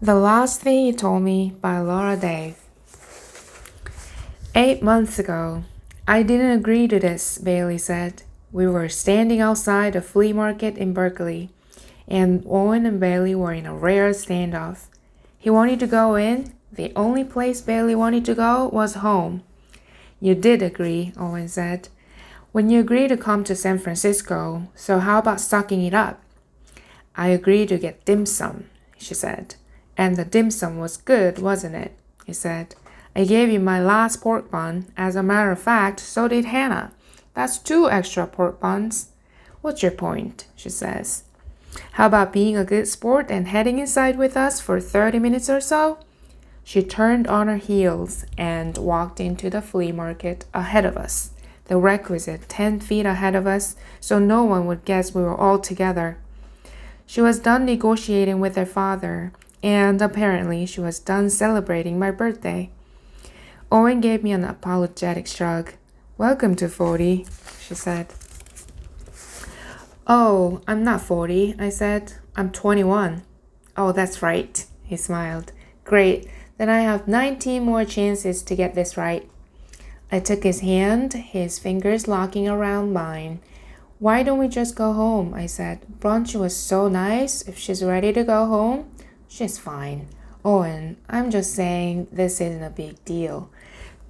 The Last Thing You Told Me by Laura Dave. 8 months ago. I didn't agree to this, Bailey said. We were standing outside a flea market in Berkeley, and Owen and Bailey were in a rare standoff. He wanted to go in. The only place Bailey wanted to go was home. You did agree, Owen said. When you agreed to come to San Francisco, so how about sucking it up? I agreed to get dim sum, she said. And the dim sum was good, wasn't it? He said. I gave you my last pork bun. As a matter of fact, so did Hannah. That's 2 extra pork buns. What's your point? She says. How about being a good sport and heading inside with us for 30 minutes or so? She turned on her heels and walked into the flea market ahead of us, the requisite 10 feet ahead of us, so no one would guess we were all together. She was done negotiating with her father, and apparently she was done celebrating my birthday. Owen gave me an apologetic shrug. Welcome to 40, she said. Oh, I'm not 40, I said. I'm 21. Oh, that's right, he smiled. Great, then I have 19 more chances to get this right. I took his hand, his fingers locking around mine. Why don't we just go home, I said. Brunch was so nice. If she's ready to go home, she's fine. Owen, I'm just saying this isn't a big deal.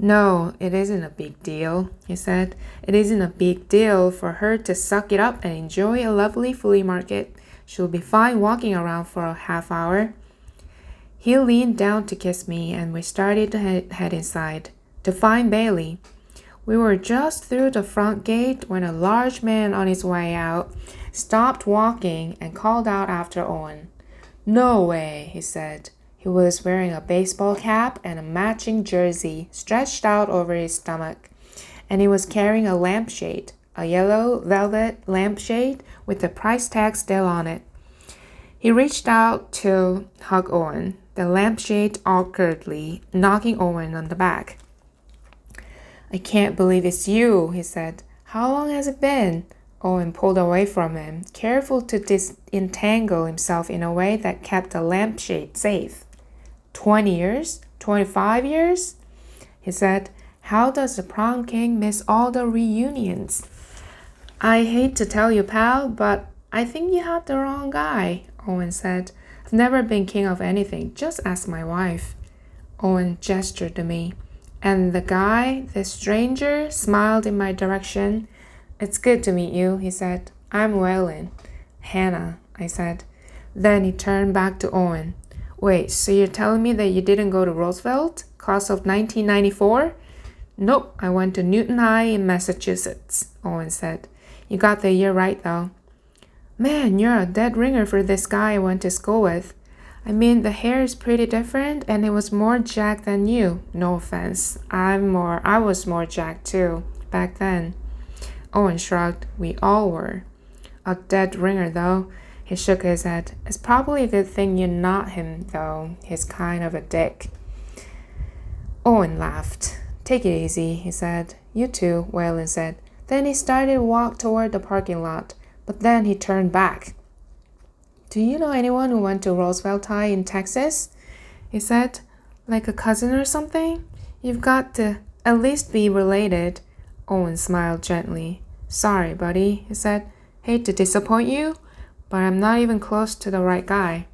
No, it isn't a big deal, he said. It isn't a big deal for her to suck it up and enjoy a lovely flea market. She'll be fine walking around for a half hour. He leaned down to kiss me, and we started to head inside, to find Bailey. We were just through the front gate when a large man on his way out stopped walking and called out after Owen. No way, he said. He was wearing a baseball cap and a matching jersey stretched out over his stomach, and he was carrying a lampshade, a yellow velvet lampshade with the price tag still on it. He reached out to hug Owen, the lampshade awkwardly knocking Owen on the back. I can't believe it's you, he said. How long has it been? Owen pulled away from him, careful to disentangle himself in a way that kept the lampshade safe. 20 years? 25 years? He said. How does the prom king miss all the reunions? I hate to tell you, pal, but I think you had the wrong guy, Owen said. I've never been king of anything. Just ask my wife. Owen gestured to me. And the guy, the stranger, smiled in my direction. It's good to meet you, he said. I'm Waylon. Hannah, I said. Then he turned back to Owen. Wait, so you're telling me that you didn't go to Roosevelt, class of 1994? Nope, I went to Newton High in Massachusetts, Owen said. You got the year right, though. Man, you're a dead ringer for this guy I went to school with. I mean, the hair is pretty different, and it was more jacked than you. No offense. I was more jacked, too, back then. Owen shrugged. We all were. A dead ringer, though. He shook his head. It's probably a good thing you're not him, though. He's kind of a dick. Owen laughed. Take it easy, he said. You too, Waylon said. Then he started to walk toward the parking lot, but then he turned back. Do you know anyone who went to Roosevelt High in Texas? He said. Like a cousin or something? You've got to at least be related. Owen smiled gently. Sorry, buddy, he said. Hate to disappoint you, but I'm not even close to the right guy.